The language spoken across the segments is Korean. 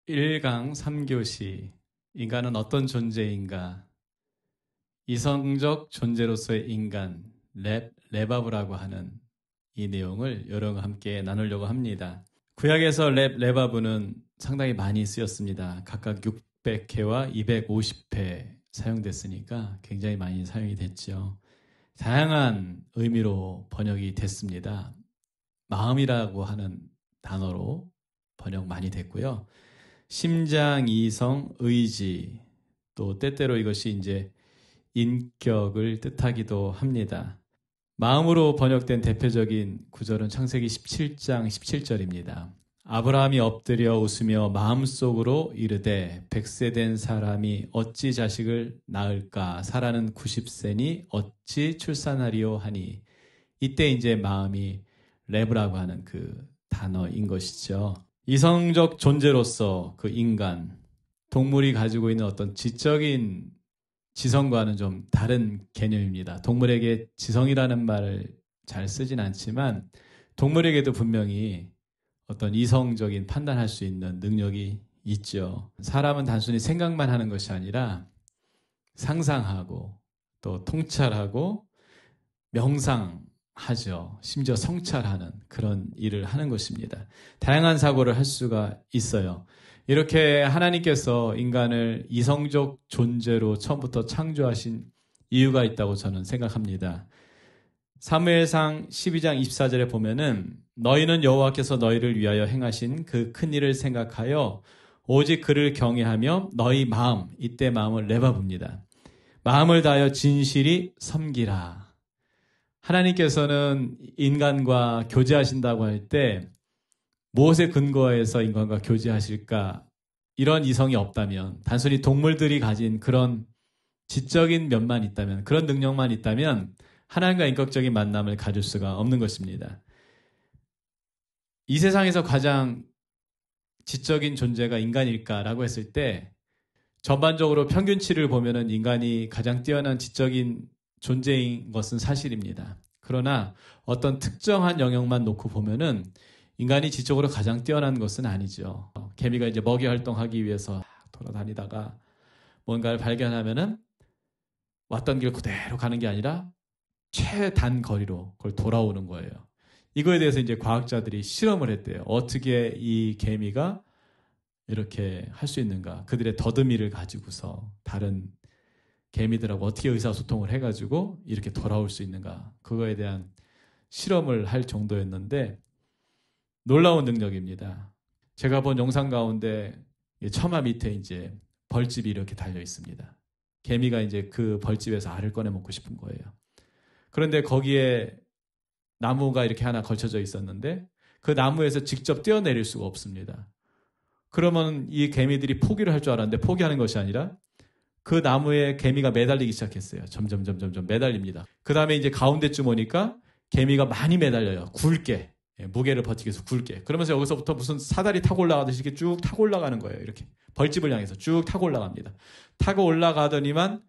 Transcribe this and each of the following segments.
1강 3교시 인간은 어떤 존재인가? 이성적 존재로서의 인간, 레바브라고 하는 이 내용을 여러분과 함께 나누려고 합니다. 구약에서 레바브는 상당히 많이 쓰였습니다. 각각 600회와 250회 사용됐으니까 굉장히 많이 사용이 됐죠. 다양한 의미로 번역이 됐습니다. 마음이라고 하는 단어로 번역 많이 됐고요. 심장, 이성, 의지, 또 때때로 이것이 이제 인격을 뜻하기도 합니다. 마음으로 번역된 대표적인 구절은 창세기 17장 17절입니다. 아브라함이 엎드려 웃으며 마음속으로 이르되 100세 된 사람이 어찌 자식을 낳을까? 사라는 90세니 어찌 출산하리요 하니, 이때 이제 마음이 레브라고 하는 그 단어인 것이죠. 이성적 존재로서 그 인간, 동물이 가지고 있는 어떤 지적인 지성과는 좀 다른 개념입니다. 동물에게 지성이라는 말을 잘 쓰진 않지만 동물에게도 분명히 어떤 이성적인 판단할 수 있는 능력이 있죠. 사람은 단순히 생각만 하는 것이 아니라 상상하고 또 통찰하고 명상하죠. 심지어 성찰하는 그런 일을 하는 것입니다. 다양한 사고를 할 수가 있어요. 이렇게 하나님께서 인간을 이성적 존재로 처음부터 창조하신 이유가 있다고 저는 생각합니다. 사무엘상 12장 24절에 보면은 너희는 여호와께서 너희를 위하여 행하신 그 큰 일을 생각하여 오직 그를 경외하며 너희 마음, 이때 마음을 레바브입니다. 마음을 다하여 진실이 섬기라. 하나님께서는 인간과 교제하신다고 할 때 무엇에 근거해서 인간과 교제하실까? 이런 이성이 없다면, 단순히 동물들이 가진 그런 지적인 면만 있다면, 그런 능력만 있다면 하나님과 인격적인 만남을 가질 수가 없는 것입니다. 이 세상에서 가장 지적인 존재가 인간일까라고 했을 때 전반적으로 평균치를 보면은 인간이 가장 뛰어난 지적인 존재인 것은 사실입니다. 그러나 어떤 특정한 영역만 놓고 보면은 인간이 지적으로 가장 뛰어난 것은 아니죠. 개미가 이제 먹이 활동하기 위해서 돌아다니다가 뭔가를 발견하면은 왔던 길 그대로 가는 게 아니라 최단 거리로 그걸 돌아오는 거예요. 이거에 대해서 이제 과학자들이 실험을 했대요. 어떻게 이 개미가 이렇게 할 수 있는가? 그들의 더듬이를 가지고서 다른 개미들하고 어떻게 의사소통을 해가지고 이렇게 돌아올 수 있는가? 그거에 대한 실험을 할 정도였는데 놀라운 능력입니다. 제가 본 영상 가운데 처마 밑에 이제 벌집이 이렇게 달려 있습니다. 개미가 이제 그 벌집에서 알을 꺼내 먹고 싶은 거예요. 그런데 거기에 나무가 이렇게 하나 걸쳐져 있었는데 그 나무에서 직접 뛰어내릴 수가 없습니다. 그러면 이 개미들이 포기를 할 줄 알았는데 포기하는 것이 아니라 그 나무에 개미가 매달리기 시작했어요. 점점 매달립니다. 그 다음에 이제 가운데쯤 오니까 개미가 많이 매달려요. 굵게. 무게를 버티기 위해서 굵게. 그러면서 여기서부터 무슨 사다리 타고 올라가듯이 이렇게 쭉 타고 올라가는 거예요. 이렇게. 벌집을 향해서 쭉 타고 올라갑니다. 타고 올라가더니만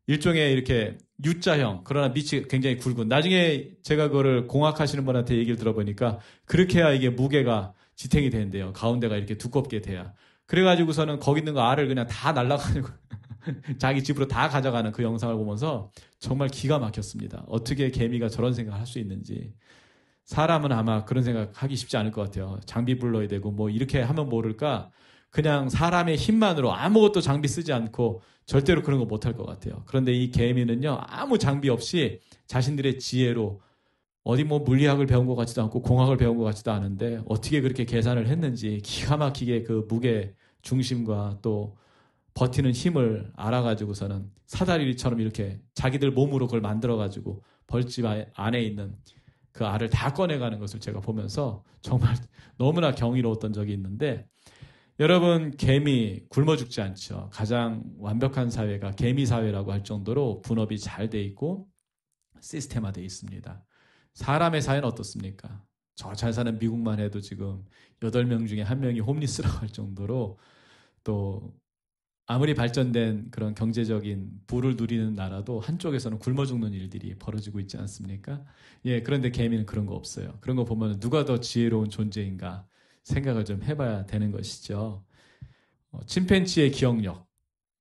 일종의 이렇게 U자형, 그러나 밑이 굉장히 굵은. 나중에 제가 그거를 공학하시는 분한테 얘기를 들어보니까 그렇게 해야 이게 무게가 지탱이 되는데요. 가운데가 이렇게 두껍게 돼야. 그래가지고서는 거기 있는 거 알을 그냥 다 날라가는 거예요. 자기 집으로 다 가져가는 그 영상을 보면서 정말 기가 막혔습니다. 어떻게 개미가 저런 생각을 할 수 있는지. 사람은 아마 그런 생각 하기 쉽지 않을 것 같아요. 장비 불러야 되고 뭐 이렇게 하면 모를까. 그냥 사람의 힘만으로 아무것도 장비 쓰지 않고 절대로 그런 거 못할 것 같아요. 그런데 이 개미는요, 아무 장비 없이 자신들의 지혜로 어디 뭐 물리학을 배운 것 같지도 않고 공학을 배운 것 같지도 않은데 어떻게 그렇게 계산을 했는지 기가 막히게 그 무게 중심과 또 버티는 힘을 알아가지고서는 사다리처럼 이렇게 자기들 몸으로 그걸 만들어가지고 벌집 안에 있는 그 알을 다 꺼내가는 것을 제가 보면서 정말 너무나 경이로웠던 적이 있는데, 여러분, 개미 굶어 죽지 않죠. 가장 완벽한 사회가 개미 사회라고 할 정도로 분업이 잘 돼 있고 시스템화되어 있습니다. 사람의 사회는 어떻습니까? 저 잘 사는 미국만 해도 지금 8명 중에 1명이 홈리스라고 할 정도로, 또 아무리 발전된 그런 경제적인 부를 누리는 나라도 한쪽에서는 굶어 죽는 일들이 벌어지고 있지 않습니까? 예, 그런데 개미는 그런 거 없어요. 그런 거 보면 누가 더 지혜로운 존재인가 생각을 좀 해봐야 되는 것이죠. 침팬지의 기억력,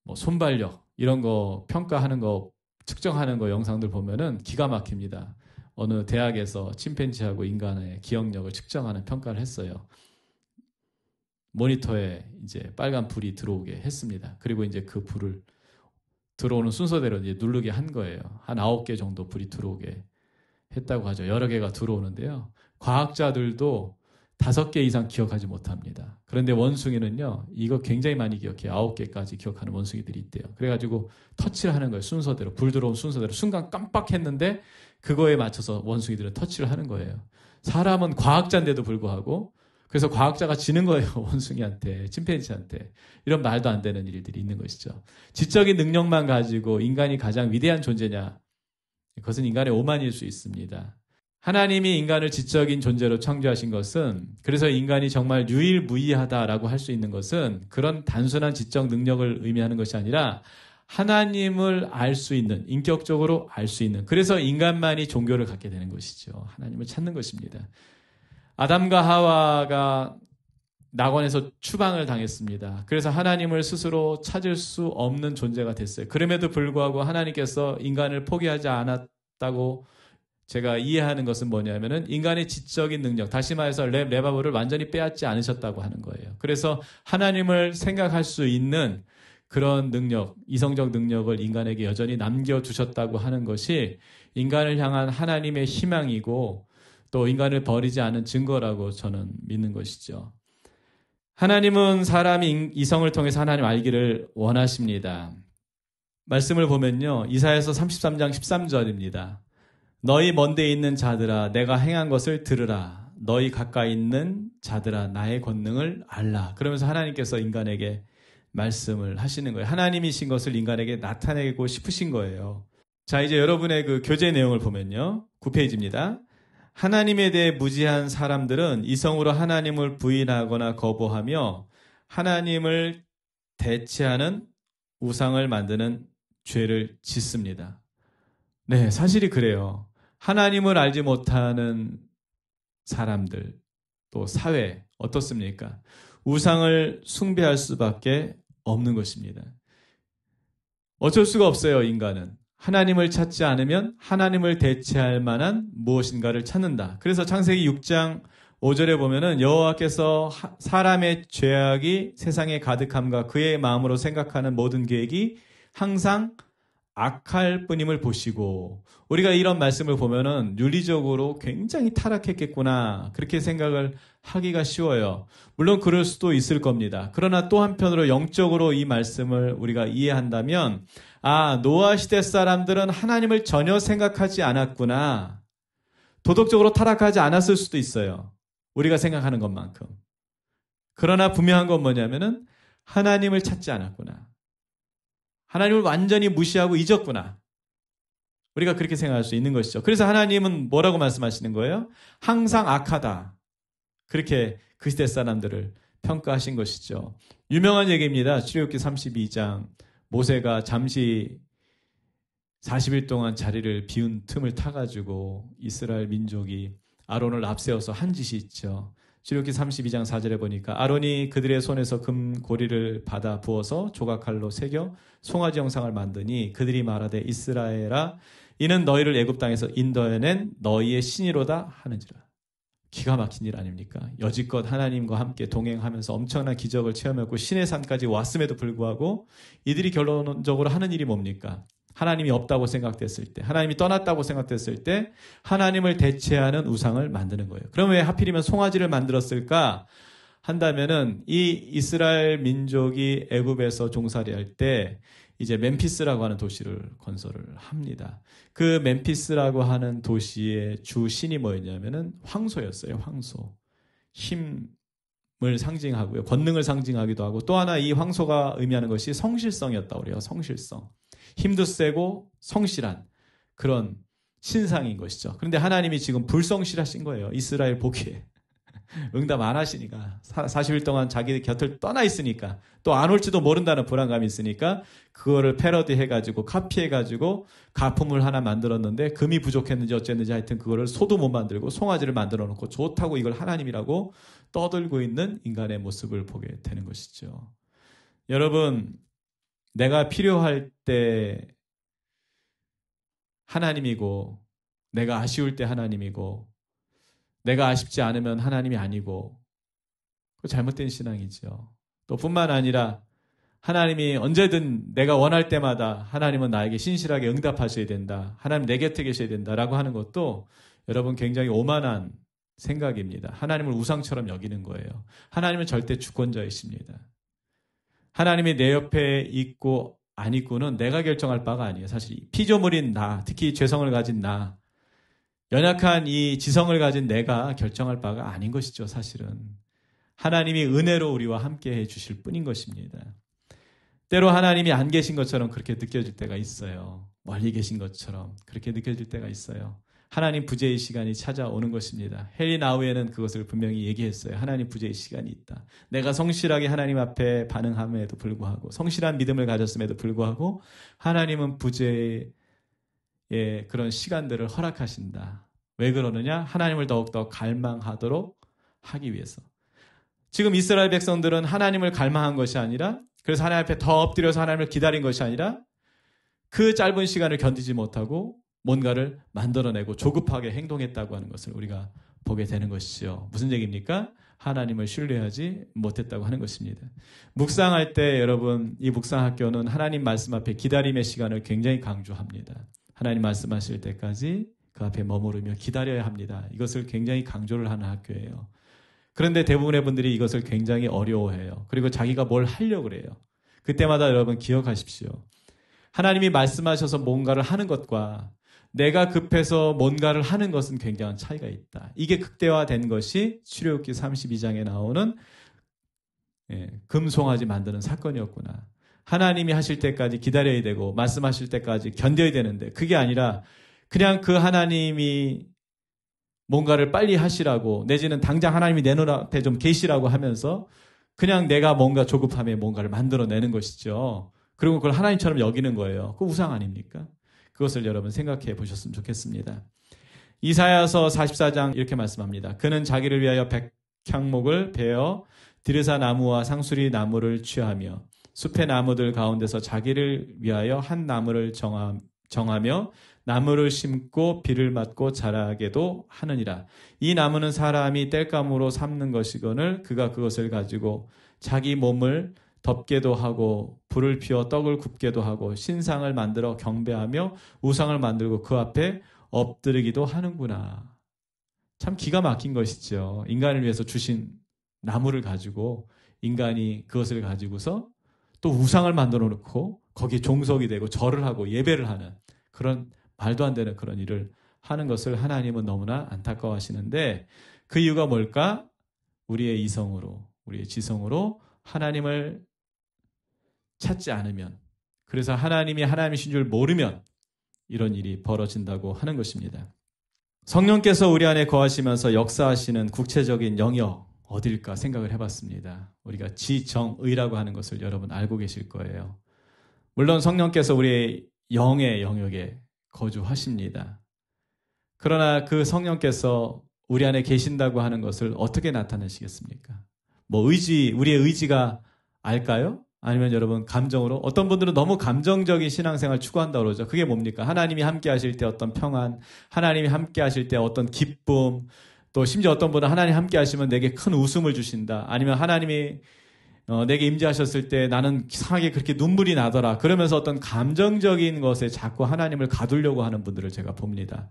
뭐 손발력 이런 거 평가하는 거 측정하는 거 영상들 보면은 기가 막힙니다. 어느 대학에서 침팬지하고 인간의 기억력을 측정하는 평가를 했어요. 모니터에 이제 빨간 불이 들어오게 했습니다. 그리고 이제 그 불을 들어오는 순서대로 이제 누르게 한 거예요. 한 9개 정도 불이 들어오게 했다고 하죠. 여러 개가 들어오는데요. 과학자들도 5개 이상 기억하지 못합니다. 그런데 원숭이는요, 이거 굉장히 많이 기억해요. 9개까지 기억하는 원숭이들이 있대요. 그래가지고 터치를 하는 거예요. 순서대로. 불 들어온 순서대로. 순간 깜빡했는데 그거에 맞춰서 원숭이들은 터치를 하는 거예요. 사람은 과학자인데도 불구하고 그래서 과학자가 지는 거예요. 원숭이한테, 침팬지한테. 이런 말도 안 되는 일들이 있는 것이죠. 지적인 능력만 가지고 인간이 가장 위대한 존재냐? 그것은 인간의 오만일 수 있습니다. 하나님이 인간을 지적인 존재로 창조하신 것은, 그래서 인간이 정말 유일무이하다라고 할 수 있는 것은 그런 단순한 지적 능력을 의미하는 것이 아니라 하나님을 알 수 있는, 인격적으로 알 수 있는, 그래서 인간만이 종교를 갖게 되는 것이죠. 하나님을 찾는 것입니다. 아담과 하와가 낙원에서 추방을 당했습니다. 그래서 하나님을 스스로 찾을 수 없는 존재가 됐어요. 그럼에도 불구하고 하나님께서 인간을 포기하지 않았다고 제가 이해하는 것은 뭐냐면은 인간의 지적인 능력, 다시 말해서 레바브를 완전히 빼앗지 않으셨다고 하는 거예요. 그래서 하나님을 생각할 수 있는 그런 능력, 이성적 능력을 인간에게 여전히 남겨두셨다고 하는 것이 인간을 향한 하나님의 희망이고 또 인간을 버리지 않은 증거라고 저는 믿는 것이죠. 하나님은 사람이 이성을 통해서 하나님 알기를 원하십니다. 말씀을 보면요. 이사야서 33장 13절입니다. 너희 먼데 있는 자들아 내가 행한 것을 들으라. 너희 가까이 있는 자들아 나의 권능을 알라. 그러면서 하나님께서 인간에게 말씀을 하시는 거예요. 하나님이신 것을 인간에게 나타내고 싶으신 거예요. 자, 이제 여러분의 그 교재 내용을 보면요. 9페이지입니다. 하나님에 대해 무지한 사람들은 이성으로 하나님을 부인하거나 거부하며 하나님을 대체하는 우상을 만드는 죄를 짓습니다. 네, 사실이 그래요. 하나님을 알지 못하는 사람들, 또 사회, 어떻습니까? 우상을 숭배할 수밖에 없는 것입니다. 어쩔 수가 없어요, 인간은. 하나님을 찾지 않으면 하나님을 대체할 만한 무엇인가를 찾는다. 그래서 창세기 6장 5절에 보면은 여호와께서 사람의 죄악이 세상에 가득함과 그의 마음으로 생각하는 모든 계획이 항상 악할 뿐임을 보시고, 우리가 이런 말씀을 보면은 윤리적으로 굉장히 타락했겠구나 그렇게 생각을 하기가 쉬워요. 물론 그럴 수도 있을 겁니다. 그러나 또 한편으로 영적으로 이 말씀을 우리가 이해한다면 노아 시대 사람들은 하나님을 전혀 생각하지 않았구나. 도덕적으로 타락하지 않았을 수도 있어요. 우리가 생각하는 것만큼. 그러나 분명한 건 뭐냐면은 하나님을 찾지 않았구나. 하나님을 완전히 무시하고 잊었구나. 우리가 그렇게 생각할 수 있는 것이죠. 그래서 하나님은 뭐라고 말씀하시는 거예요? 항상 악하다. 그렇게 그 시대 사람들을 평가하신 것이죠. 유명한 얘기입니다. 출애굽기 32장. 모세가 잠시 40일 동안 자리를 비운 틈을 타가지고 이스라엘 민족이 아론을 앞세워서 한 짓이 있죠. 출애굽기 32장 4절에 보니까 아론이 그들의 손에서 금 고리를 받아 부어서 조각칼로 새겨 송아지 형상을 만드니 그들이 말하되 이스라엘아 이는 너희를 애굽 땅에서 인도해낸 너희의 신이로다 하는지라. 기가 막힌 일 아닙니까? 여지껏 하나님과 함께 동행하면서 엄청난 기적을 체험했고 신의 산까지 왔음에도 불구하고 이들이 결론적으로 하는 일이 뭡니까? 하나님이 없다고 생각됐을 때, 하나님이 떠났다고 생각됐을 때 하나님을 대체하는 우상을 만드는 거예요. 그럼 왜 하필이면 송아지를 만들었을까 한다면은 이 이스라엘 민족이 애굽에서 종살이할 때 이제 멤피스라고 하는 도시를 건설을 합니다. 그 멤피스라고 하는 도시의 주 신이 뭐였냐면은 황소였어요. 황소. 힘을 상징하고요. 권능을 상징하기도 하고 또 하나 이 황소가 의미하는 것이 성실성이었다고 그래요. 성실성. 힘도 세고 성실한 그런 신상인 것이죠. 그런데 하나님이 지금 불성실하신 거예요. 이스라엘 보기에. 응답 안 하시니까 40일 동안 자기 곁을 떠나 있으니까 또 안 올지도 모른다는 불안감이 있으니까 그거를 패러디 해가지고 카피해가지고 가품을 하나 만들었는데 금이 부족했는지 어쨌는지 하여튼 그거를 소도 못 만들고 송아지를 만들어 놓고 좋다고 이걸 하나님이라고 떠들고 있는 인간의 모습을 보게 되는 것이죠. 여러분, 내가 필요할 때 하나님이고, 내가 아쉬울 때 하나님이고, 내가 아쉽지 않으면 하나님이 아니고, 그 잘못된 신앙이죠. 또 뿐만 아니라 하나님이 언제든 내가 원할 때마다 하나님은 나에게 신실하게 응답하셔야 된다. 하나님 내 곁에 계셔야 된다라고 하는 것도 여러분 굉장히 오만한 생각입니다. 하나님을 우상처럼 여기는 거예요. 하나님은 절대 주권자이십니다. 하나님이 내 옆에 있고 안 있고는 내가 결정할 바가 아니에요. 사실 피조물인 나, 특히 죄성을 가진 나, 연약한 이 지성을 가진 내가 결정할 바가 아닌 것이죠. 사실은 하나님이 은혜로 우리와 함께 해주실 뿐인 것입니다. 때로 하나님이 안 계신 것처럼 그렇게 느껴질 때가 있어요. 멀리 계신 것처럼 그렇게 느껴질 때가 있어요. 하나님 부재의 시간이 찾아오는 것입니다. 헨리 나우에는 그것을 분명히 얘기했어요. 하나님 부재의 시간이 있다. 내가 성실하게 하나님 앞에 반응함에도 불구하고, 성실한 믿음을 가졌음에도 불구하고 하나님은 부재의 그런 시간들을 허락하신다. 왜 그러느냐? 하나님을 더욱더 갈망하도록 하기 위해서. 지금 이스라엘 백성들은 하나님을 갈망한 것이 아니라, 그래서 하나님 앞에 더 엎드려서 하나님을 기다린 것이 아니라 그 짧은 시간을 견디지 못하고 뭔가를 만들어내고 조급하게 행동했다고 하는 것을 우리가 보게 되는 것이죠. 무슨 얘기입니까? 하나님을 신뢰하지 못했다고 하는 것입니다. 묵상할 때 여러분, 이 묵상학교는 하나님 말씀 앞에 기다림의 시간을 굉장히 강조합니다. 하나님 말씀하실 때까지 그 앞에 머무르며 기다려야 합니다. 이것을 굉장히 강조를 하는 학교예요. 그런데 대부분의 분들이 이것을 굉장히 어려워해요. 그리고 자기가 뭘 하려고 그래요. 그때마다 여러분 기억하십시오. 하나님이 말씀하셔서 뭔가를 하는 것과 내가 급해서 뭔가를 하는 것은 굉장한 차이가 있다. 이게 극대화된 것이 출애굽기 32장에 나오는 금송아지 만드는 사건이었구나. 하나님이 하실 때까지 기다려야 되고 말씀하실 때까지 견뎌야 되는데, 그게 아니라 그냥 그 하나님이 뭔가를 빨리 하시라고, 내지는 당장 하나님이 내 눈앞에 좀 계시라고 하면서 그냥 내가 뭔가 조급함에 뭔가를 만들어내는 것이죠. 그리고 그걸 하나님처럼 여기는 거예요. 그거 우상 아닙니까? 그것을 여러분 생각해 보셨으면 좋겠습니다. 이사야서 44장 이렇게 말씀합니다. 그는 자기를 위하여 백향목을 베어 디르사 나무와 상수리 나무를 취하며 숲의 나무들 가운데서 자기를 위하여 한 나무를 정하며 나무를 심고 비를 맞고 자라게도 하느니라. 이 나무는 사람이 땔감으로 삼는 것이거늘 그가 그것을 가지고 자기 몸을 덮게도 하고 불을 피워 떡을 굽게도 하고 신상을 만들어 경배하며 우상을 만들고 그 앞에 엎드리기도 하는구나. 참 기가 막힌 것이죠. 인간을 위해서 주신 나무를 가지고 인간이 그것을 가지고서 또 우상을 만들어 놓고 거기에 종속이 되고 절을 하고 예배를 하는 그런 말도 안 되는 그런 일을 하는 것을 하나님은 너무나 안타까워하시는데, 그 이유가 뭘까? 우리의 이성으로, 우리의 지성으로 하나님을 찾지 않으면, 그래서 하나님이 하나님이신 줄 모르면 이런 일이 벌어진다고 하는 것입니다. 성령께서 우리 안에 거하시면서 역사하시는 구체적인 영역 어딜까 생각을 해봤습니다. 우리가 지정의라고 하는 것을 여러분 알고 계실 거예요. 물론 성령께서 우리의 영의 영역에 거주하십니다. 그러나 그 성령께서 우리 안에 계신다고 하는 것을 어떻게 나타내시겠습니까? 우리의 의지가 알까요? 아니면 여러분 감정으로? 어떤 분들은 너무 감정적인 신앙생활 추구한다고 그러죠. 그게 뭡니까? 하나님이 함께 하실 때 어떤 평안, 하나님이 함께 하실 때 어떤 기쁨, 또 심지어 어떤 분은 하나님 함께 하시면 내게 큰 웃음을 주신다. 아니면 하나님이 내게 임재하셨을 때 나는 이상하게 그렇게 눈물이 나더라. 그러면서 어떤 감정적인 것에 자꾸 하나님을 가두려고 하는 분들을 제가 봅니다.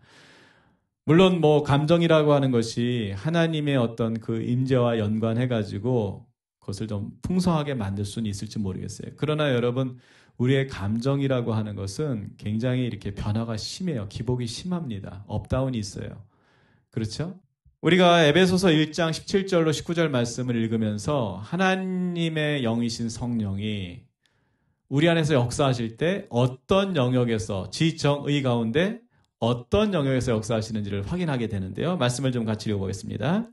물론 감정이라고 하는 것이 하나님의 어떤 그 임재와 연관해가지고 그것을 좀 풍성하게 만들 수는 있을지 모르겠어요. 그러나 여러분, 우리의 감정이라고 하는 것은 굉장히 이렇게 변화가 심해요. 기복이 심합니다. 업다운이 있어요. 그렇죠? 우리가 에베소서 1장 17절로 19절 말씀을 읽으면서 하나님의 영이신 성령이 우리 안에서 역사하실 때 어떤 영역에서, 지정의 가운데 어떤 영역에서 역사하시는지를 확인하게 되는데요. 말씀을 좀 같이 읽어보겠습니다.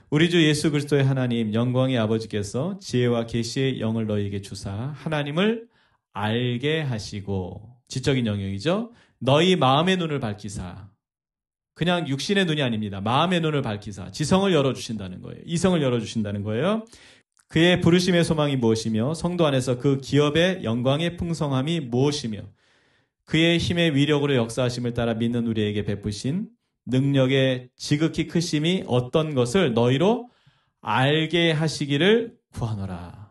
우리 주 예수 그리스도의 하나님 영광의 아버지께서 지혜와 계시의 영을 너희에게 주사 하나님을 알게 하시고, 지적인 영역이죠. 너희 마음의 눈을 밝히사, 그냥 육신의 눈이 아닙니다. 마음의 눈을 밝히사 지성을 열어주신다는 거예요. 이성을 열어주신다는 거예요. 그의 부르심의 소망이 무엇이며 성도 안에서 그 기업의 영광의 풍성함이 무엇이며 그의 힘의 위력으로 역사하심을 따라 믿는 우리에게 베푸신 능력의 지극히 크심이 어떤 것을 너희로 알게 하시기를 구하노라.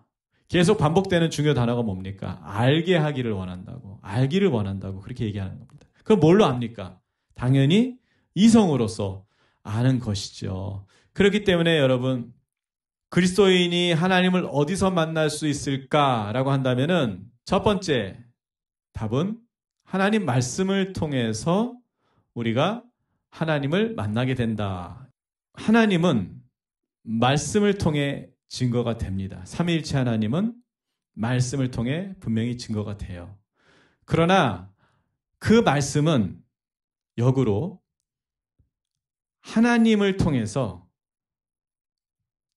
계속 반복되는 중요 단어가 뭡니까? 알게 하기를 원한다고. 알기를 원한다고 그렇게 얘기하는 겁니다. 그럼 뭘로 압니까? 당연히 이성으로서 아는 것이죠. 그렇기 때문에 여러분, 그리스도인이 하나님을 어디서 만날 수 있을까라고 한다면은 첫 번째 답은 하나님 말씀을 통해서 우리가 하나님을 만나게 된다. 하나님은 말씀을 통해 증거가 됩니다. 삼위일체 하나님은 말씀을 통해 분명히 증거가 돼요. 그러나 그 말씀은 역으로 하나님을 통해서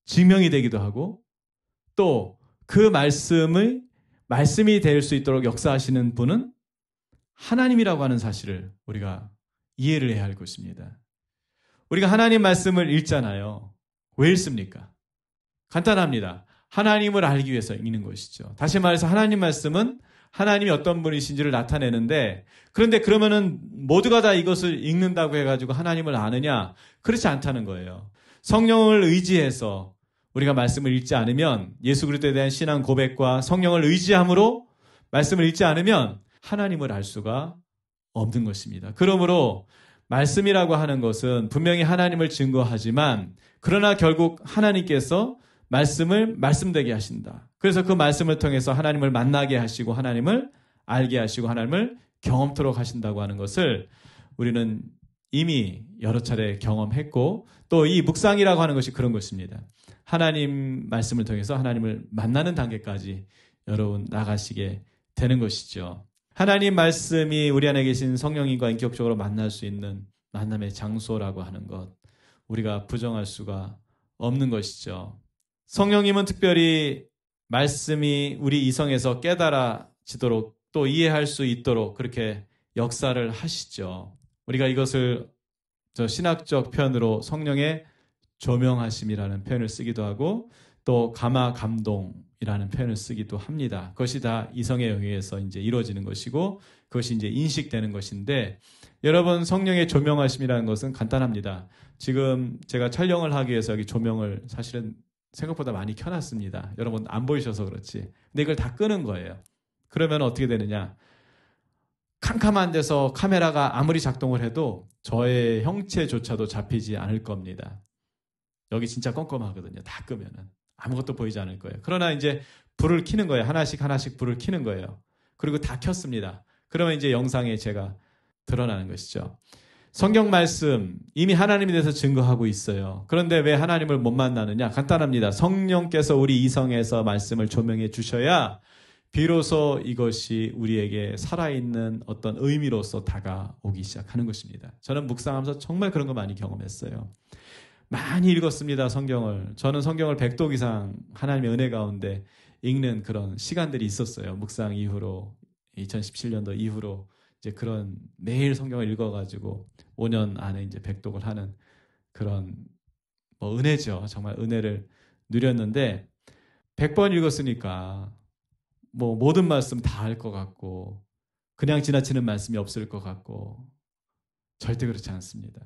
증명이 되기도 하고 또 그 말씀이 될 수 있도록 역사하시는 분은 하나님이라고 하는 사실을 우리가 이해를 해야 할 것입니다. 우리가 하나님 말씀을 읽잖아요. 왜 읽습니까? 간단합니다. 하나님을 알기 위해서 읽는 것이죠. 다시 말해서 하나님 말씀은 하나님이 어떤 분이신지를 나타내는데 그런데 그러면은 모두가 다 이것을 읽는다고 해가지고 하나님을 아느냐? 그렇지 않다는 거예요. 성령을 의지해서 우리가 말씀을 읽지 않으면 예수 그리스도에 대한 신앙 고백과 성령을 의지함으로 말씀을 읽지 않으면 하나님을 알 수가 없는 것입니다. 그러므로 말씀이라고 하는 것은 분명히 하나님을 증거하지만 그러나 결국 하나님께서 말씀을 말씀되게 하신다. 그래서 그 말씀을 통해서 하나님을 만나게 하시고 하나님을 알게 하시고 하나님을 경험토록 하신다고 하는 것을 우리는 이미 여러 차례 경험했고 또 이 묵상이라고 하는 것이 그런 것입니다. 하나님 말씀을 통해서 하나님을 만나는 단계까지 여러분 나가시게 되는 것이죠. 하나님 말씀이 우리 안에 계신 성령님과 인격적으로 만날 수 있는 만남의 장소라고 하는 것 우리가 부정할 수가 없는 것이죠. 성령님은 특별히 말씀이 우리 이성에서 깨달아지도록 또 이해할 수 있도록 그렇게 역사를 하시죠. 우리가 이것을 신학적 표현으로 성령의 조명하심이라는 표현을 쓰기도 하고 또 감화 감동이라는 표현을 쓰기도 합니다. 그것이 다 이성에 의해서 이제 이루어지는 것이고 그것이 이제 인식되는 것인데 여러분 성령의 조명하심이라는 것은 간단합니다. 지금 제가 촬영을 하기 위해서 여기 조명을 사실은 생각보다 많이 켜놨습니다. 여러분 안 보이셔서 그렇지. 근데 이걸 다 끄는 거예요. 그러면 어떻게 되느냐. 캄캄한 데서 카메라가 아무리 작동을 해도 저의 형체조차도 잡히지 않을 겁니다. 여기 진짜 껌껌하거든요. 다 끄면은. 아무것도 보이지 않을 거예요. 그러나 이제 불을 켜는 거예요. 하나씩 불을 켜는 거예요. 그리고 다 켰습니다. 그러면 이제 영상에 제가 드러나는 것이죠. 성경 말씀 이미 하나님에 대해서 증거하고 있어요. 그런데 왜 하나님을 못 만나느냐? 간단합니다. 성령께서 우리 이성에서 말씀을 조명해 주셔야 비로소 이것이 우리에게 살아있는 어떤 의미로서 다가오기 시작하는 것입니다. 저는 묵상하면서 정말 그런 거 많이 경험했어요. 많이 읽었습니다. 성경을. 저는 성경을 100독 이상 하나님의 은혜 가운데 읽는 그런 시간들이 있었어요. 묵상 이후로 2017년도 이후로 이제 그런 매일 성경을 읽어가지고 5년 안에 이제 100독을 하는 그런 은혜죠. 정말 은혜를 누렸는데 100번 읽었으니까 모든 말씀 다 알 것 같고 그냥 지나치는 말씀이 없을 것 같고 절대 그렇지 않습니다.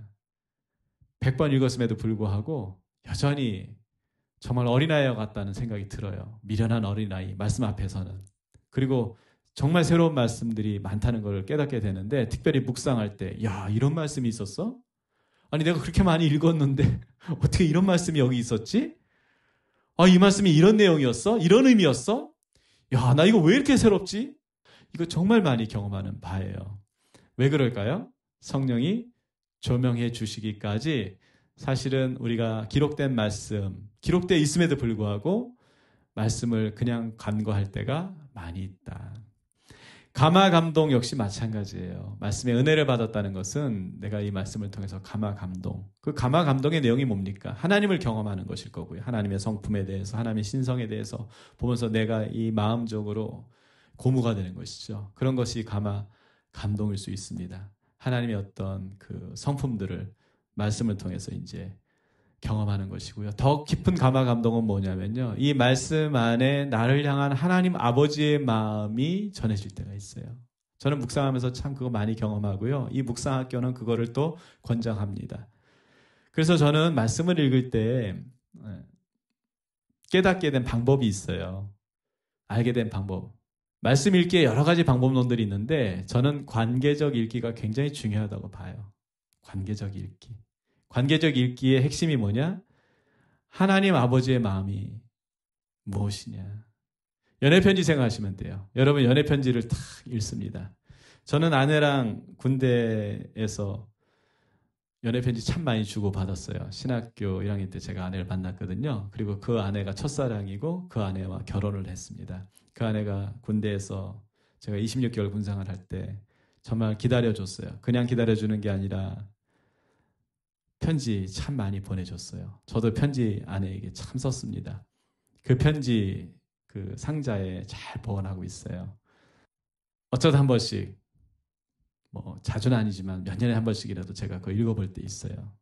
100번 읽었음에도 불구하고 여전히 정말 어린아이와 같다는 생각이 들어요. 미련한 어린아이 말씀 앞에서는. 그리고 정말 새로운 말씀들이 많다는 걸 깨닫게 되는데 특별히 묵상할 때 야 이런 말씀이 있었어? 아니 내가 그렇게 많이 읽었는데 어떻게 이런 말씀이 여기 있었지? 이 말씀이 이런 내용이었어? 이런 의미였어? 야 나 이거 왜 이렇게 새롭지? 이거 정말 많이 경험하는 바예요. 왜 그럴까요? 성령이 조명해 주시기까지 사실은 우리가 기록된 말씀, 기록되어 있음에도 불구하고 말씀을 그냥 간과할 때가 많이 있다. 감화 감동 역시 마찬가지예요. 말씀의 은혜를 받았다는 것은 내가 이 말씀을 통해서 감화 감동. 그 감화 감동의 내용이 뭡니까? 하나님을 경험하는 것일 거고요. 하나님의 성품에 대해서, 하나님의 신성에 대해서 보면서 내가 이 마음적으로 고무가 되는 것이죠. 그런 것이 감화 감동일 수 있습니다. 하나님의 어떤 그 성품들을 말씀을 통해서 이제 경험하는 것이고요. 더 깊은 감화 감동은 뭐냐면요. 이 말씀 안에 나를 향한 하나님 아버지의 마음이 전해질 때가 있어요. 저는 묵상하면서 참 그거 많이 경험하고요. 이 묵상학교는 그거를 또 권장합니다. 그래서 저는 말씀을 읽을 때 깨닫게 된 방법이 있어요. 알게 된 방법. 말씀 읽기에 여러 가지 방법론들이 있는데 저는 관계적 읽기가 굉장히 중요하다고 봐요. 관계적 읽기. 관계적 읽기의 핵심이 뭐냐? 하나님 아버지의 마음이 무엇이냐? 연애편지 생각하시면 돼요. 여러분 연애편지를 탁 읽습니다. 저는 아내랑 군대에서 연애편지 참 많이 주고받았어요. 신학교 1학년 때 제가 아내를 만났거든요. 그리고 그 아내가 첫사랑이고 그 아내와 결혼을 했습니다. 그 아내가 군대에서 제가 26개월 군생활 할 때 정말 기다려줬어요. 그냥 기다려주는 게 아니라 편지 참 많이 보내줬어요. 저도 편지 아내에게 참 썼습니다. 그 편지 그 상자에 잘 보관하고 있어요. 어쩌다 한 번씩 뭐 자주는 아니지만 몇 년에 한 번씩이라도 제가 그거 읽어볼 때 있어요.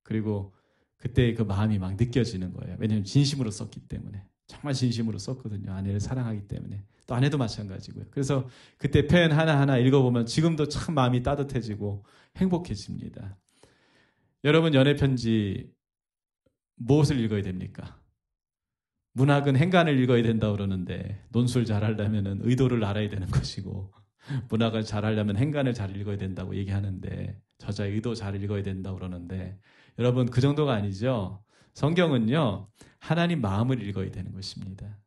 그리고 그때 그 마음이 막 느껴지는 거예요. 왜냐하면 진심으로 썼기 때문에. 정말 진심으로 썼거든요. 아내를 사랑하기 때문에. 또 아내도 마찬가지고요. 그래서 그때 표현 하나하나 읽어보면 지금도 참 마음이 따뜻해지고 행복해집니다. 여러분 연애편지 무엇을 읽어야 됩니까? 문학은 행간을 읽어야 된다고 그러는데 논술 잘하려면 의도를 알아야 되는 것이고 문학을 잘하려면 행간을 잘 읽어야 된다고 얘기하는데 저자의 의도 잘 읽어야 된다고 그러는데 여러분 그 정도가 아니죠. 성경은요. 하나님 마음을 읽어야 되는 것입니다.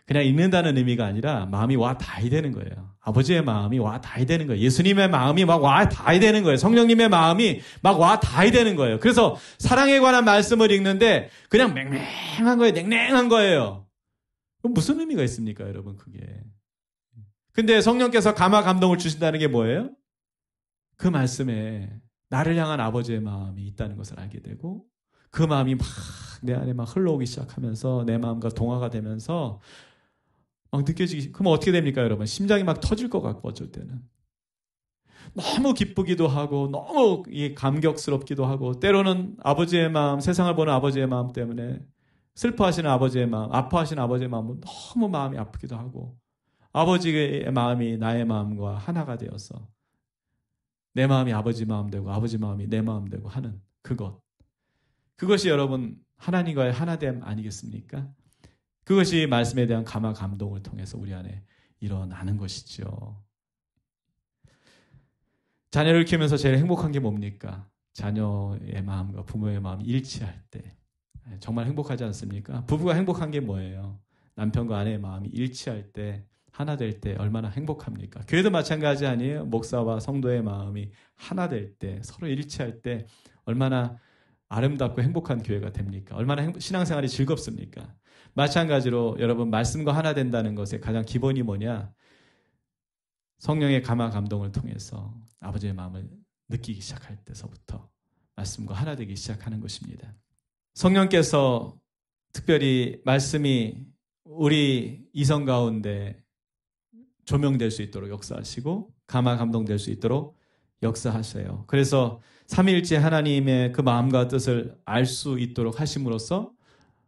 그냥 읽는다는 의미가 아니라 마음이 와 닿아야 되는 거예요. 아버지의 마음이 와 닿아야 되는 거예요. 예수님의 마음이 막 와 닿아야 되는 거예요. 성령님의 마음이 막 와 닿아야 되는 거예요. 그래서 사랑에 관한 말씀을 읽는데 그냥 맹맹한 거예요. 냉랭한 거예요. 무슨 의미가 있습니까, 여러분 그게. 근데 성령께서 감화 감동을 주신다는 게 뭐예요? 그 말씀에 나를 향한 아버지의 마음이 있다는 것을 알게 되고 그 마음이 막 내 안에 막 흘러오기 시작하면서 내 마음과 동화가 되면서 막 느껴지기, 그러면 어떻게 됩니까, 여러분? 심장이 막 터질 것 같고, 어쩔 때는. 너무 기쁘기도 하고, 너무 감격스럽기도 하고, 때로는 아버지의 마음, 세상을 보는 아버지의 마음 때문에, 슬퍼하시는 아버지의 마음, 아파하시는 아버지의 마음은 너무 마음이 아프기도 하고, 아버지의 마음이 나의 마음과 하나가 되어서, 내 마음이 아버지 마음 되고, 아버지 마음이 내 마음 되고 하는 그것. 그것이 여러분, 하나님과의 하나됨 아니겠습니까? 그것이 말씀에 대한 감화 감동을 통해서 우리 안에 일어나는 것이죠. 자녀를 키우면서 제일 행복한 게 뭡니까? 자녀의 마음과 부모의 마음이 일치할 때. 정말 행복하지 않습니까? 부부가 행복한 게 뭐예요? 남편과 아내의 마음이 일치할 때, 하나 될 때 얼마나 행복합니까? 교회도 마찬가지 아니에요? 목사와 성도의 마음이 하나 될 때, 서로 일치할 때 얼마나 아름답고 행복한 교회가 됩니까? 얼마나 신앙생활이 즐겁습니까? 마찬가지로 여러분 말씀과 하나 된다는 것의 가장 기본이 뭐냐? 성령의 감화 감동을 통해서 아버지의 마음을 느끼기 시작할 때서부터 말씀과 하나 되기 시작하는 것입니다. 성령께서 특별히 말씀이 우리 이성 가운데 조명될 수 있도록 역사하시고 감화 감동될 수 있도록 역사하세요. 그래서 삼위일체 하나님의 그 마음과 뜻을 알 수 있도록 하심으로써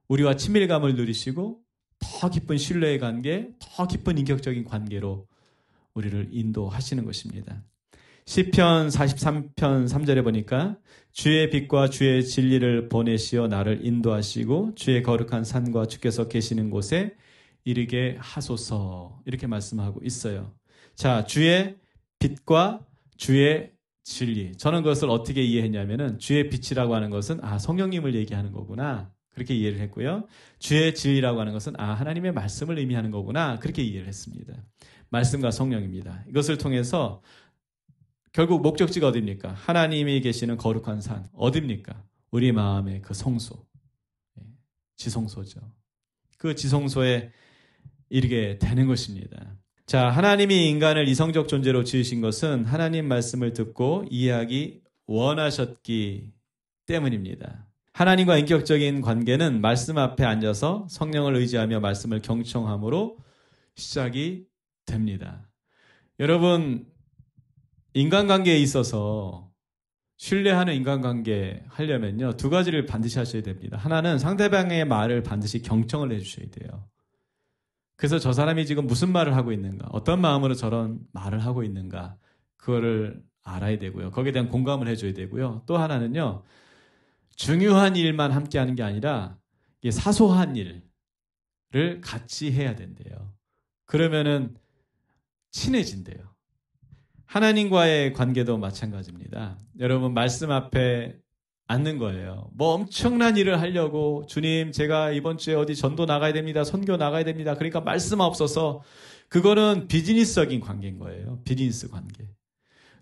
우리와 친밀감을 누리시고 더 깊은 신뢰의 관계, 더 깊은 인격적인 관계로 우리를 인도하시는 것입니다. 시편 43편 3절에 보니까 주의 빛과 주의 진리를 보내시어 나를 인도하시고 주의 거룩한 산과 주께서 계시는 곳에 이르게 하소서 이렇게 말씀하고 있어요. 자, 주의 빛과 주의 진리. 저는 그것을 어떻게 이해했냐면은 주의 빛이라고 하는 것은 성령님을 얘기하는 거구나. 그렇게 이해를 했고요. 주의 진리라고 하는 것은 하나님의 말씀을 의미하는 거구나. 그렇게 이해를 했습니다. 말씀과 성령입니다. 이것을 통해서 결국 목적지가 어디입니까? 하나님이 계시는 거룩한 산. 어디입니까? 우리 마음의 그 성소. 지성소죠. 그 지성소에 이르게 되는 것입니다. 자, 하나님이 인간을 이성적 존재로 지으신 것은 하나님 말씀을 듣고 이해하기 원하셨기 때문입니다. 하나님과 인격적인 관계는 말씀 앞에 앉아서 성령을 의지하며 말씀을 경청함으로 시작이 됩니다. 여러분, 인간관계에 있어서 신뢰하는 인간관계 하려면요. 두 가지를 반드시 하셔야 됩니다. 하나는 상대방의 말을 반드시 경청을 해주셔야 돼요. 그래서 저 사람이 지금 무슨 말을 하고 있는가, 어떤 마음으로 저런 말을 하고 있는가, 그거를 알아야 되고요. 거기에 대한 공감을 해줘야 되고요. 또 하나는요. 중요한 일만 함께 하는 게 아니라 사소한 일을 같이 해야 된대요. 그러면은 친해진대요. 하나님과의 관계도 마찬가지입니다. 여러분 말씀 앞에 앉는 거예요. 뭐 엄청난 일을 하려고 주님 제가 이번 주에 어디 전도 나가야 됩니다. 선교 나가야 됩니다. 그러니까 말씀 없어서 그거는 비즈니스적인 관계인 거예요. 비즈니스 관계.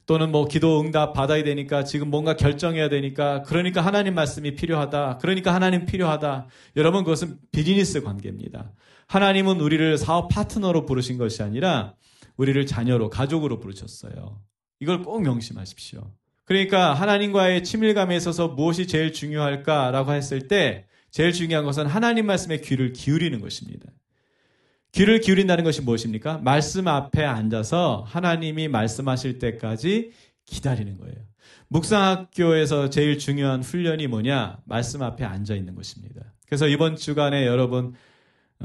또는 뭐 기도 응답 받아야 되니까 지금 뭔가 결정해야 되니까 그러니까 하나님 말씀이 필요하다. 그러니까 하나님 필요하다. 여러분 그것은 비즈니스 관계입니다. 하나님은 우리를 사업 파트너로 부르신 것이 아니라 우리를 자녀로 가족으로 부르셨어요. 이걸 꼭 명심하십시오. 그러니까 하나님과의 친밀감에 있어서 무엇이 제일 중요할까라고 했을 때 제일 중요한 것은 하나님 말씀에 귀를 기울이는 것입니다. 귀를 기울인다는 것이 무엇입니까? 말씀 앞에 앉아서 하나님이 말씀하실 때까지 기다리는 거예요. 묵상학교에서 제일 중요한 훈련이 뭐냐? 말씀 앞에 앉아 있는 것입니다. 그래서 이번 주간에 여러분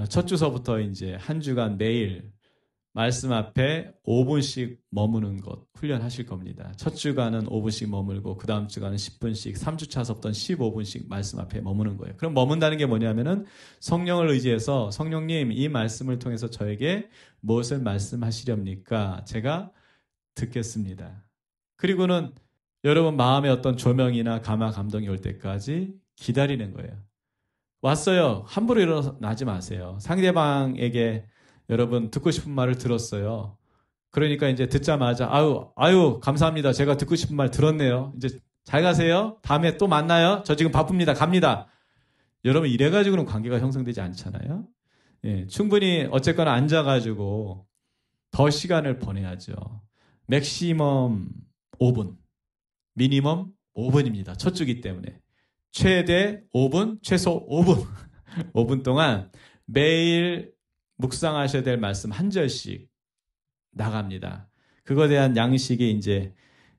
첫 주서부터 이제 한 주간 매일 말씀 앞에 5분씩 머무는 것 훈련하실 겁니다. 첫 주간은 5분씩 머물고 그 다음 주간은 10분씩, 3주차서부터는 15분씩 말씀 앞에 머무는 거예요. 그럼 머문다는 게 뭐냐면은 성령을 의지해서 성령님 이 말씀을 통해서 저에게 무엇을 말씀하시렵니까? 제가 듣겠습니다. 그리고는 여러분 마음에 어떤 조명이나 감화 감동이 올 때까지 기다리는 거예요. 왔어요. 함부로 일어나지 마세요. 상대방에게 여러분 듣고 싶은 말을 들었어요. 그러니까 이제 듣자마자 아유 감사합니다. 제가 듣고 싶은 말 들었네요. 이제 잘 가세요. 다음에 또 만나요. 저 지금 바쁩니다. 갑니다. 여러분 이래가지고는 관계가 형성되지 않잖아요. 예, 충분히 어쨌거나 앉아가지고 더 시간을 보내야죠. 맥시멈 5분, 미니멈 5분입니다. 첫 주기 때문에. 최대 5분, 최소 5분. 5분 동안 매일 묵상하셔야 될 말씀 한 절씩 나갑니다. 그거에 대한 양식이 이제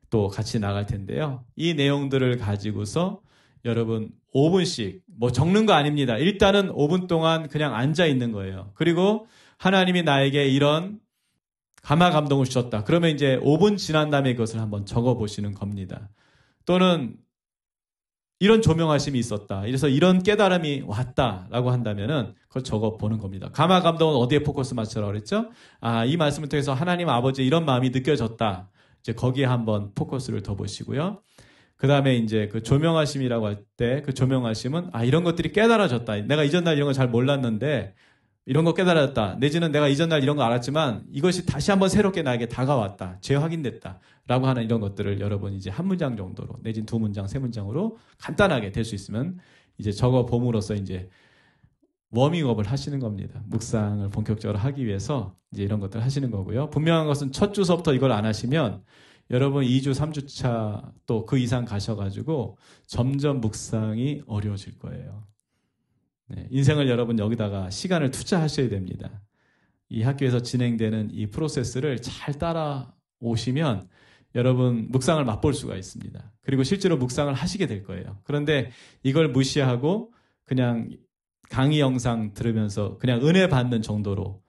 또 같이 나갈 텐데요. 이 내용들을 가지고서 여러분 5분씩 뭐 적는 거 아닙니다. 일단은 5분 동안 그냥 앉아 있는 거예요. 그리고 하나님이 나에게 이런 감화 감동을 주셨다. 그러면 이제 5분 지난 다음에 그것을 한번 적어 보시는 겁니다. 또는 이런 조명하심이 있었다. 이래서 이런 깨달음이 왔다라고 한다면은 그걸 적어 보는 겁니다. 감화 감동은 어디에 포커스 맞추라고 그랬죠? 이 말씀을 통해서 하나님 아버지의 이런 마음이 느껴졌다. 이제 거기에 한번 포커스를 더 보시고요. 그 다음에 이제 그 조명하심이라고 할 때 그 조명하심은 이런 것들이 깨달아졌다. 내가 이전날 이런 거 잘 몰랐는데 이런 거 깨달았다. 내지는 내가 이전날 이런 거 알았지만 이것이 다시 한번 새롭게 나에게 다가왔다. 재확인됐다. 라고 하는 이런 것들을 여러분 이제 한 문장 정도로 내지는 두 문장, 세 문장으로 간단하게 될 수 있으면 이제 적어 봄으로써 이제 워밍업을 하시는 겁니다. 묵상을 본격적으로 하기 위해서 이제 이런 것들을 하시는 거고요. 분명한 것은 첫 주서부터 이걸 안 하시면 여러분 2주, 3주차 또 그 이상 가셔가지고 점점 묵상이 어려워질 거예요. 네, 인생을 여러분 여기다가 시간을 투자하셔야 됩니다. 이 학교에서 진행되는 이 프로세스를 잘 따라오시면 여러분 묵상을 맛볼 수가 있습니다. 그리고 실제로 묵상을 하시게 될 거예요. 그런데 이걸 무시하고 그냥 강의 영상 들으면서 그냥 은혜 받는 정도로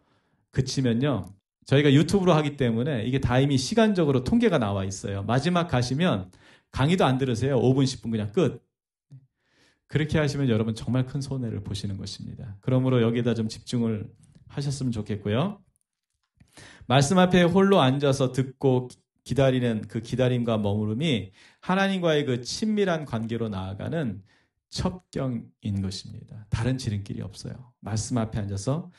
그치면요. 저희가 유튜브로 하기 때문에 이게 다 이미 시간적으로 통계가 나와 있어요. 마지막 가시면 강의도 안 들으세요. 5분, 10분 그냥 끝. 그렇게 하시면 여러분 정말 큰 손해를 보시는 것입니다. 그러므로 여기에다 좀 집중을 하셨으면 좋겠고요. 말씀 앞에 홀로 앉아서 듣고 기다리는 그 기다림과 머무름이 하나님과의 그 친밀한 관계로 나아가는 첩경인 것입니다. 다른 지름길이 없어요. 말씀 앞에 앉아서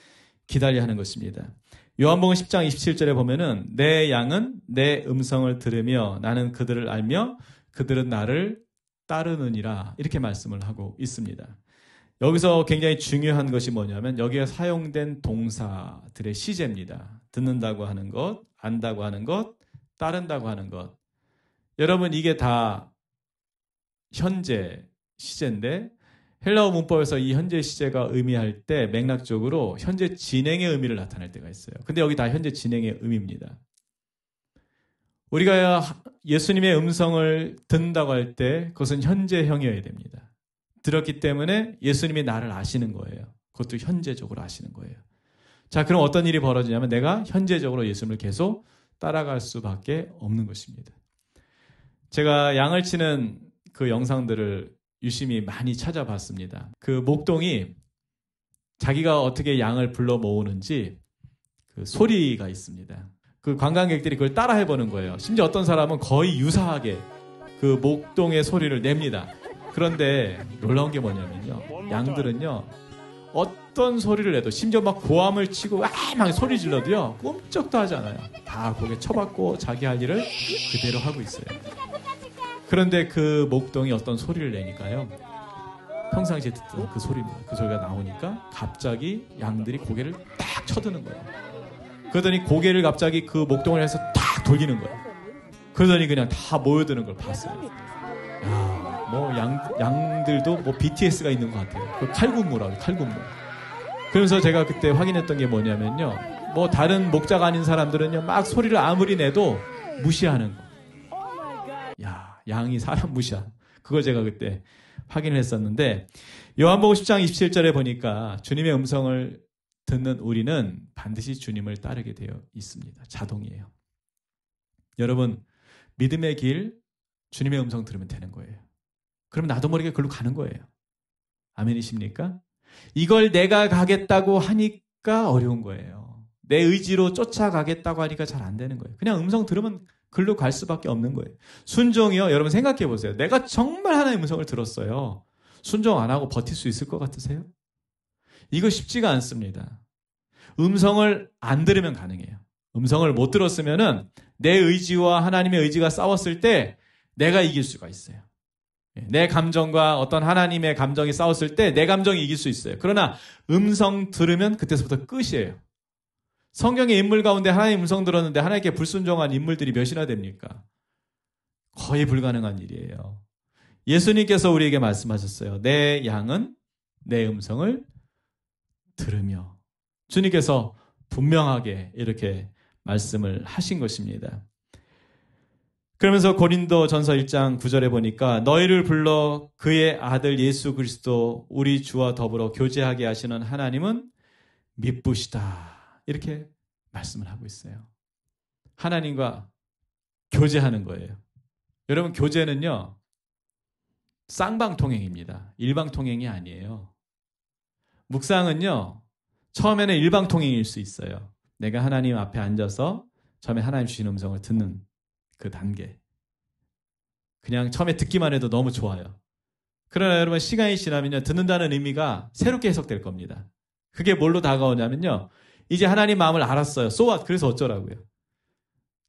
기다려야 하는 것입니다. 요한복음 10장 27절에 보면은 내 양은 내 음성을 들으며 나는 그들을 알며 그들은 나를 따르느니라 이렇게 말씀을 하고 있습니다. 여기서 굉장히 중요한 것이 뭐냐면 여기에 사용된 동사들의 시제입니다. 듣는다고 하는 것, 안다고 하는 것, 따른다고 하는 것. 여러분 이게 다 현재 시제인데 헬라어 문법에서 이 현재 시제가 의미할 때 맥락적으로 현재 진행의 의미를 나타낼 때가 있어요. 근데 여기 다 현재 진행의 의미입니다. 우리가 예수님의 음성을 듣는다고 할 때 그것은 현재형이어야 됩니다. 들었기 때문에 예수님이 나를 아시는 거예요. 그것도 현재적으로 아시는 거예요. 자, 그럼 어떤 일이 벌어지냐면 내가 현재적으로 예수님을 계속 따라갈 수밖에 없는 것입니다. 제가 양을 치는 그 영상들을 유심히 많이 찾아봤습니다. 그 목동이 자기가 어떻게 양을 불러 모으는지 그 소리가 있습니다. 그 관광객들이 그걸 따라 해보는 거예요. 심지어 어떤 사람은 거의 유사하게 그 목동의 소리를 냅니다. 그런데 놀라운 게 뭐냐면요. 양들은요. 어떤 소리를 내도 심지어 막 고함을 치고 막 소리 질러도요. 꼼짝도 하지 않아요. 다 고개 쳐박고 자기 할 일을 그대로 하고 있어요. 그런데 그 목동이 어떤 소리를 내니까요. 평상시에 듣던 그 소리입니다. 그 소리가 나오니까 갑자기 양들이 고개를 딱 쳐드는 거예요. 그러더니 고개를 갑자기 그 목동을 해서 딱 돌리는 거예요. 그러더니 그냥 다 모여드는 걸 봤어요. 야, 뭐 양들도 뭐 BTS가 있는 것 같아요. 그 칼군무라고 칼군무. 그러면서 제가 그때 확인했던 게 뭐냐면요. 뭐 다른 목자가 아닌 사람들은요. 막 소리를 아무리 내도 무시하는 거. 야, 양이 사람 무시하는. 그걸 제가 그때 확인을 했었는데 요한복음 10장 27절에 보니까 주님의 음성을 듣는 우리는 반드시 주님을 따르게 되어 있습니다. 자동이에요. 여러분, 믿음의 길, 주님의 음성 들으면 되는 거예요. 그럼 나도 모르게 그걸로 가는 거예요. 아멘이십니까? 이걸 내가 가겠다고 하니까 어려운 거예요. 내 의지로 쫓아가겠다고 하니까 잘 안 되는 거예요. 그냥 음성 들으면 글로 갈 수밖에 없는 거예요. 순종이요. 여러분 생각해 보세요. 내가 정말 하나님의 음성을 들었어요. 순종 안 하고 버틸 수 있을 것 같으세요? 이거 쉽지가 않습니다. 음성을 안 들으면 가능해요. 음성을 못 들었으면은 내 의지와 하나님의 의지가 싸웠을 때 내가 이길 수가 있어요. 내 감정과 어떤 하나님의 감정이 싸웠을 때 내 감정이 이길 수 있어요. 그러나 음성 들으면 그때서부터 끝이에요. 성경의 인물 가운데 하나님의 음성 들었는데 하나님께 불순종한 인물들이 몇이나 됩니까? 거의 불가능한 일이에요. 예수님께서 우리에게 말씀하셨어요. 내 양은 내 음성을 들으며. 주님께서 분명하게 이렇게 말씀을 하신 것입니다. 그러면서 고린도 전서 1장 9절에 보니까 너희를 불러 그의 아들 예수 그리스도 우리 주와 더불어 교제하게 하시는 하나님은 미쁘시다. 이렇게 말씀을 하고 있어요. 하나님과 교제하는 거예요. 여러분 교제는요. 쌍방통행입니다. 일방통행이 아니에요. 묵상은요. 처음에는 일방통행일 수 있어요. 내가 하나님 앞에 앉아서 처음에 하나님 주신 음성을 듣는 그 단계. 그냥 처음에 듣기만 해도 너무 좋아요. 그러나 여러분 시간이 지나면요. 듣는다는 의미가 새롭게 해석될 겁니다. 그게 뭘로 다가오냐면요. 이제 하나님 마음을 알았어요. So what? 그래서 어쩌라고요.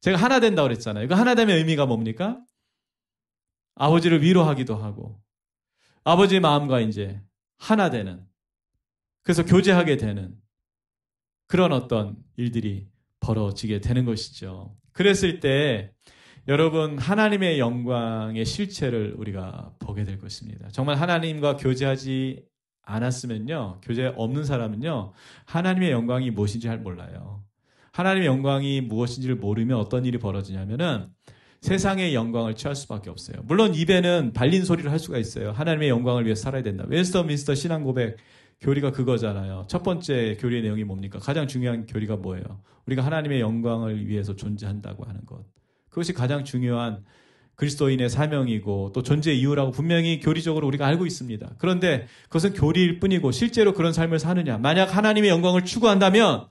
제가 하나 된다고 그랬잖아요. 이거 하나 되면 의미가 뭡니까? 아버지를 위로하기도 하고 아버지의 마음과 이제 하나 되는 그래서 교제하게 되는 그런 어떤 일들이 벌어지게 되는 것이죠. 그랬을 때 여러분 하나님의 영광의 실체를 우리가 보게 될 것입니다. 정말 하나님과 교제하지 않았으면요. 교제 없는 사람은요. 하나님의 영광이 무엇인지 잘 몰라요. 하나님의 영광이 무엇인지를 모르면 어떤 일이 벌어지냐면은 세상의 영광을 취할 수밖에 없어요. 물론 입에는 발린 소리를 할 수가 있어요. 하나님의 영광을 위해서 살아야 된다. 웨스터민스터 신앙 고백 교리가 그거잖아요. 첫 번째 교리의 내용이 뭡니까? 가장 중요한 교리가 뭐예요? 우리가 하나님의 영광을 위해서 존재한다고 하는 것. 그것이 가장 중요한 그리스도인의 사명이고 또 존재 이유라고 분명히 교리적으로 우리가 알고 있습니다. 그런데 그것은 교리일 뿐이고 실제로 그런 삶을 사느냐. 만약 하나님의 영광을 추구한다면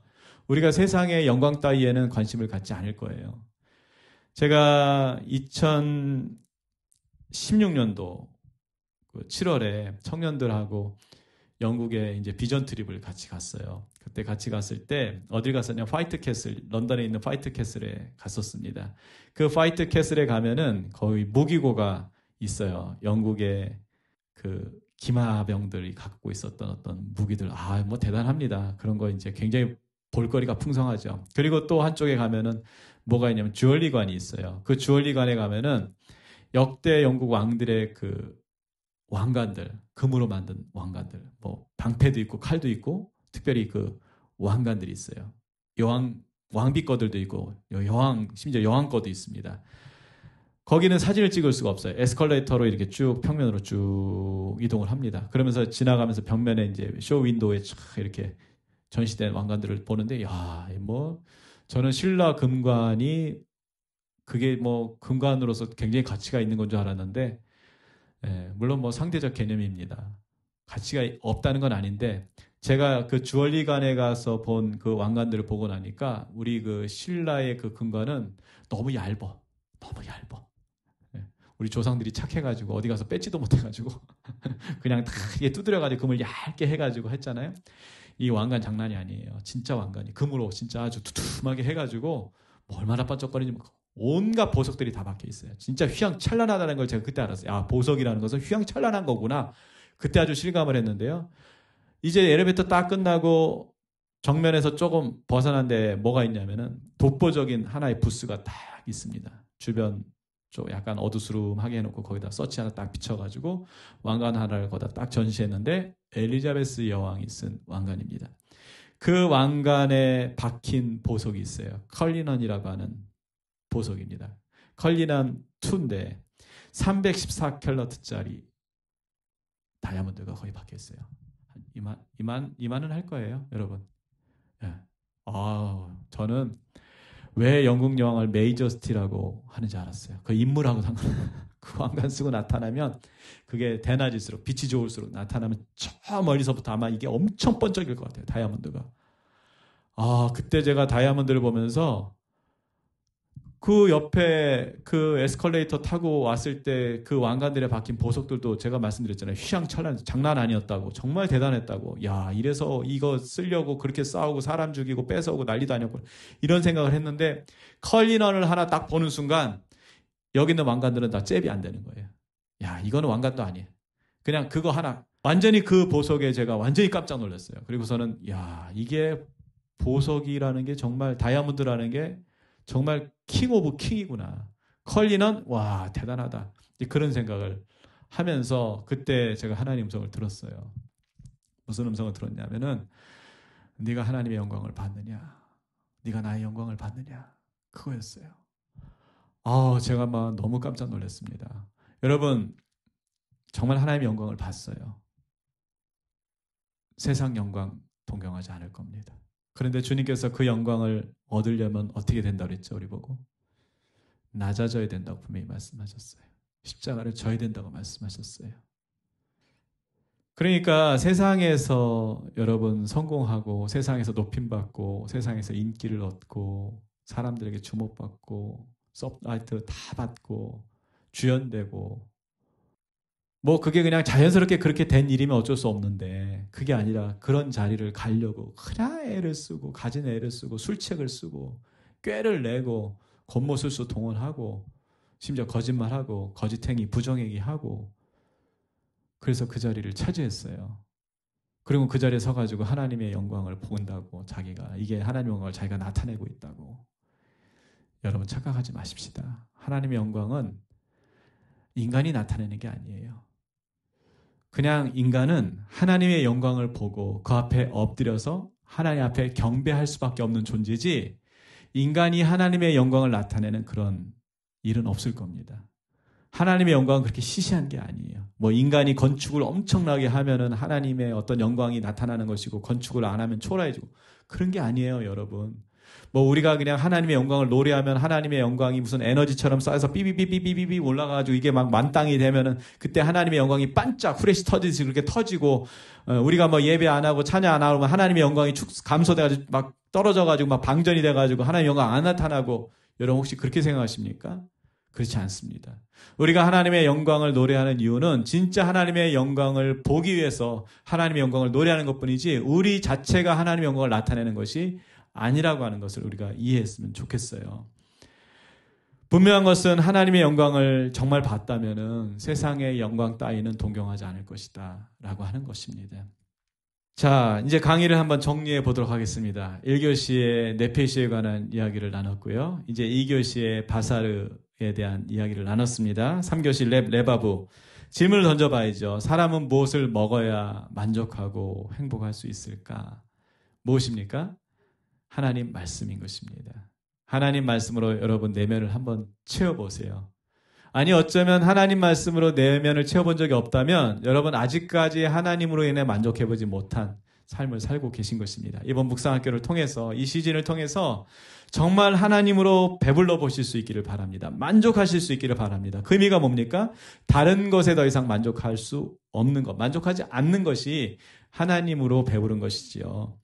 우리가 세상의 영광 따위에는 관심을 갖지 않을 거예요. 제가 2016년도 7월에 청년들하고 영국에 이제 비전 트립을 같이 갔어요. 그때 같이 갔을 때 어딜 갔었냐? 화이트 캐슬, 런던에 있는 화이트 캐슬에 갔었습니다. 그 화이트 캐슬에 가면은 거의 무기고가 있어요. 영국의 그 기마병들이 갖고 있었던 어떤 무기들. 아, 뭐 대단합니다. 그런 거 이제 굉장히 볼거리가 풍성하죠. 그리고 또 한쪽에 가면은 뭐가 있냐면 주얼리관이 있어요. 그 주얼리관에 가면은 역대 영국 왕들의 그 왕관들, 금으로 만든 왕관들, 뭐 방패도 있고 칼도 있고 특별히 그 왕관들이 있어요. 여왕 왕비 거들도 있고 심지어 여왕 거도 있습니다. 거기는 사진을 찍을 수가 없어요. 에스컬레이터로 이렇게 쭉 평면으로 쭉 이동을 합니다. 그러면서 지나가면서 벽면에 이제 쇼 윈도우에 쫙 이렇게 전시된 왕관들을 보는데, 야, 뭐 저는 신라 금관이 그게 뭐 금관으로서 굉장히 가치가 있는 건 줄 알았는데, 물론 뭐 상대적 개념입니다. 가치가 없다는 건 아닌데, 제가 그 주얼리관에 가서 본 그 왕관들을 보고 나니까 우리 그 신라의 그 금관은 너무 얇아. 너무 얇아. 우리 조상들이 착해가지고 어디 가서 뺏지도 못해가지고 그냥 다 이게 두드려가지고 금을 얇게 해가지고 했잖아요. 이 왕관 장난이 아니에요. 진짜 왕관이 금으로 진짜 아주 두툼하게 해가지고 뭐 얼마나 반짝거리는지 온갖 보석들이 다 박혀 있어요. 진짜 휘황찬란하다는 걸 제가 그때 알았어요. 아, 보석이라는 것은 휘황찬란한 거구나. 그때 아주 실감을 했는데요. 이제 엘리베이터 딱 끝나고 정면에서 조금 벗어난 데 뭐가 있냐면은 독보적인 하나의 부스가 딱 있습니다. 주변 좀 약간 어두스름하게 해놓고 거기다 서치 하나 딱 비춰가지고 왕관 하나를 거기다 딱 전시했는데 엘리자베스 여왕이 쓴 왕관입니다. 그 왕관에 박힌 보석이 있어요. 컬리넌이라고 하는 보석입니다. 컬리넌 2인데 314캘러트짜리 다이아몬드가 거의 박혀 있어요. 이만은 할 거예요, 여러분. 예. 저는 왜 영국 여왕을 메이저스티라고 하는지 알았어요. 그 인물하고 그 왕관 쓰고 나타나면 그게 대낮일수록 빛이 좋을수록 나타나면 저 멀리서부터 아마 이게 엄청 번쩍일 것 같아요. 다이아몬드가. 그때 제가 다이아몬드를 보면서 그 옆에 그 에스컬레이터 타고 왔을 때 그 왕관들에 박힌 보석들도 제가 말씀드렸잖아요. 휘황찬란, 장난 아니었다고. 정말 대단했다고. 야, 이래서 이거 쓰려고 그렇게 싸우고 사람 죽이고 뺏어오고 난리도 아니었고 이런 생각을 했는데 컬리넌을 하나 딱 보는 순간 여기 있는 왕관들은 다 잽이 안 되는 거예요. 야, 이거는 왕관도 아니에요. 그냥 그거 하나. 완전히 그 보석에 제가 완전히 깜짝 놀랐어요. 그리고서는 야, 이게 보석이라는 게 정말 다이아몬드라는 게 정말 킹 오브 킹이구나. 컬리는 와 대단하다. 그런 생각을 하면서 그때 제가 하나님 음성을 들었어요. 무슨 음성을 들었냐면은 네가 하나님의 영광을 받느냐, 네가 나의 영광을 받느냐, 그거였어요. 제가 막 너무 깜짝 놀랐습니다. 여러분 정말 하나님의 영광을 봤어요. 세상 영광 동경하지 않을 겁니다. 그런데 주님께서 그 영광을 얻으려면 어떻게 된다고 그랬죠? 우리 보고 낮아져야 된다고 분명히 말씀하셨어요. 십자가를 져야 된다고 말씀하셨어요. 그러니까 세상에서 여러분 성공하고 세상에서 높임받고 세상에서 인기를 얻고 사람들에게 주목받고 서브라이트 다 받고 주연되고 뭐 그게 그냥 자연스럽게 그렇게 된 일이면 어쩔 수 없는데 그게 아니라 그런 자리를 가려고 그냥 애를 쓰고 가진 애를 쓰고 술책을 쓰고 꾀를 내고 겉모술수 동원하고 심지어 거짓말하고 거짓행위 부정행위하고 그래서 그 자리를 차지했어요. 그리고 그 자리에 서가지고 하나님의 영광을 본다고 자기가 이게 하나님의 영광을 자기가 나타내고 있다고. 여러분 착각하지 마십시다. 하나님의 영광은 인간이 나타내는 게 아니에요. 그냥 인간은 하나님의 영광을 보고 그 앞에 엎드려서 하나님 앞에 경배할 수밖에 없는 존재지 인간이 하나님의 영광을 나타내는 그런 일은 없을 겁니다. 하나님의 영광은 그렇게 시시한 게 아니에요. 뭐 인간이 건축을 엄청나게 하면은 하나님의 어떤 영광이 나타나는 것이고 건축을 안 하면 초라해지고 그런 게 아니에요, 여러분. 뭐 우리가 그냥 하나님의 영광을 노래하면 하나님의 영광이 무슨 에너지처럼 쌓여서 삐비비비비비비 올라가가지고 이게 막 만땅이 되면은 그때 하나님의 영광이 반짝 후레쉬 터지듯이 그렇게 터지고 우리가 뭐 예배 안 하고 찬양 안 하고 하나님의 영광이 감소돼가지고 막 떨어져가지고 막 방전이 돼가지고 하나님의 영광 안 나타나고 여러분 혹시 그렇게 생각하십니까? 그렇지 않습니다. 우리가 하나님의 영광을 노래하는 이유는 진짜 하나님의 영광을 보기 위해서 하나님의 영광을 노래하는 것뿐이지 우리 자체가 하나님의 영광을 나타내는 것이 아니라고 하는 것을 우리가 이해했으면 좋겠어요. 분명한 것은 하나님의 영광을 정말 봤다면은 세상의 영광 따위는 동경하지 않을 것이다 라고 하는 것입니다. 자, 이제 강의를 한번 정리해 보도록 하겠습니다. 1교시의 네페시에 관한 이야기를 나눴고요. 이제 2교시의 바사르에 대한 이야기를 나눴습니다. 3교시 레바브. 질문을 던져봐야죠. 사람은 무엇을 먹어야 만족하고 행복할 수 있을까? 무엇입니까? 하나님 말씀인 것입니다. 하나님 말씀으로 여러분 내면을 한번 채워보세요. 아니 어쩌면 하나님 말씀으로 내면을 채워본 적이 없다면 여러분 아직까지 하나님으로 인해 만족해보지 못한 삶을 살고 계신 것입니다. 이번 묵상학교를 통해서 이 시즌을 통해서 정말 하나님으로 배불러 보실 수 있기를 바랍니다. 만족하실 수 있기를 바랍니다. 그 의미가 뭡니까? 다른 것에 더 이상 만족할 수 없는 것, 만족하지 않는 것이 하나님으로 배부른 것이지요.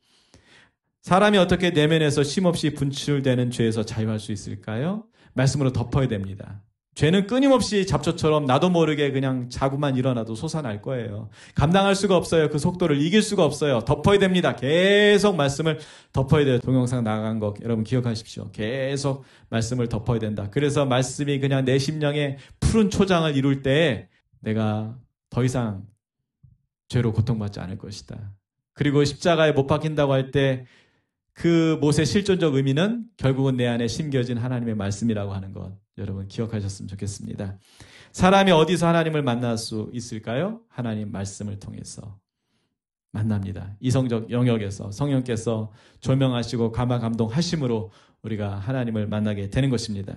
사람이 어떻게 내면에서 쉼없이 분출되는 죄에서 자유할 수 있을까요? 말씀으로 덮어야 됩니다. 죄는 끊임없이 잡초처럼 나도 모르게 그냥 자고만 일어나도 솟아날 거예요. 감당할 수가 없어요. 그 속도를 이길 수가 없어요. 덮어야 됩니다. 계속 말씀을 덮어야 돼요. 동영상 나간 거 여러분 기억하십시오. 계속 말씀을 덮어야 된다. 그래서 말씀이 그냥 내 심령에 푸른 초장을 이룰 때 내가 더 이상 죄로 고통받지 않을 것이다. 그리고 십자가에 못 박힌다고 할 때 그 못의 실존적 의미는 결국은 내 안에 심겨진 하나님의 말씀이라고 하는 것 여러분 기억하셨으면 좋겠습니다. 사람이 어디서 하나님을 만날 수 있을까요? 하나님 말씀을 통해서 만납니다. 이성적 영역에서 성령께서 조명하시고 감화 감동하심으로 우리가 하나님을 만나게 되는 것입니다.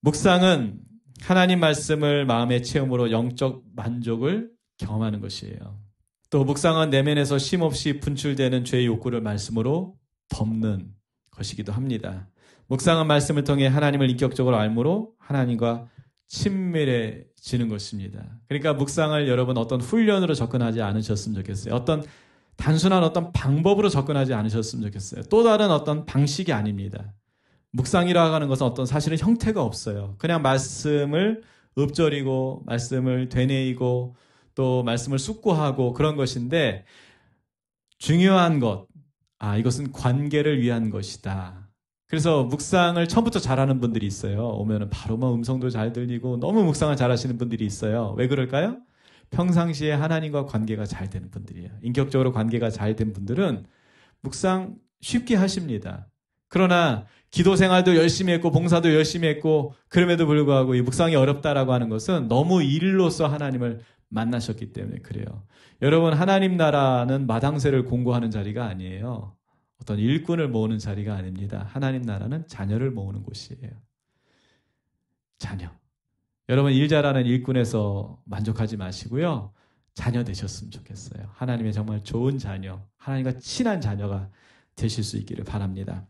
묵상은 하나님 말씀을 마음의 체험으로 영적 만족을 경험하는 것이에요. 또 묵상은 내면에서 쉼없이 분출되는 죄의 욕구를 말씀으로 덮는 것이기도 합니다. 묵상은 말씀을 통해 하나님을 인격적으로 알므로 하나님과 친밀해지는 것입니다. 그러니까 묵상을 여러분 어떤 훈련으로 접근하지 않으셨으면 좋겠어요. 어떤 단순한 어떤 방법으로 접근하지 않으셨으면 좋겠어요. 또 다른 어떤 방식이 아닙니다. 묵상이라고 하는 것은 어떤 사실은 형태가 없어요. 그냥 말씀을 읊조리고 말씀을 되뇌이고 또 말씀을 숙고하고 그런 것인데 중요한 것, 이것은 관계를 위한 것이다. 그래서 묵상을 처음부터 잘하는 분들이 있어요. 오면은 바로 음성도 잘 들리고 너무 묵상을 잘하시는 분들이 있어요. 왜 그럴까요? 평상시에 하나님과 관계가 잘 되는 분들이에요. 인격적으로 관계가 잘 된 분들은 묵상 쉽게 하십니다. 그러나 기도 생활도 열심히 했고 봉사도 열심히 했고 그럼에도 불구하고 이 묵상이 어렵다라고 하는 것은 너무 일로서 하나님을 만나셨기 때문에 그래요. 여러분 하나님 나라는 마당쇠를 공고하는 자리가 아니에요. 어떤 일꾼을 모으는 자리가 아닙니다. 하나님 나라는 자녀를 모으는 곳이에요. 자녀. 여러분 일 잘하는 일꾼에서 만족하지 마시고요. 자녀 되셨으면 좋겠어요. 하나님의 정말 좋은 자녀, 하나님과 친한 자녀가 되실 수 있기를 바랍니다.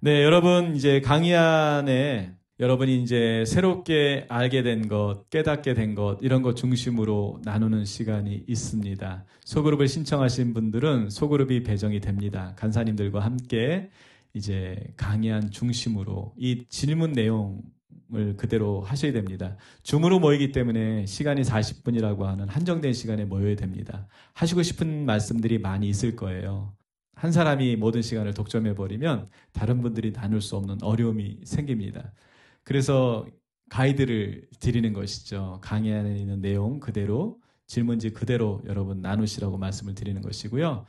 네, 여러분 이제 강의 안에 여러분이 이제 새롭게 알게 된 것, 깨닫게 된 것, 이런 것 중심으로 나누는 시간이 있습니다. 소그룹을 신청하신 분들은 소그룹이 배정이 됩니다. 간사님들과 함께 이제 강의안 중심으로 이 질문 내용을 그대로 하셔야 됩니다. 줌으로 모이기 때문에 시간이 40분이라고 하는 한정된 시간에 모여야 됩니다. 하시고 싶은 말씀들이 많이 있을 거예요. 한 사람이 모든 시간을 독점해버리면 다른 분들이 나눌 수 없는 어려움이 생깁니다. 그래서 가이드를 드리는 것이죠. 강의 안에 있는 내용 그대로, 질문지 그대로 여러분 나누시라고 말씀을 드리는 것이고요.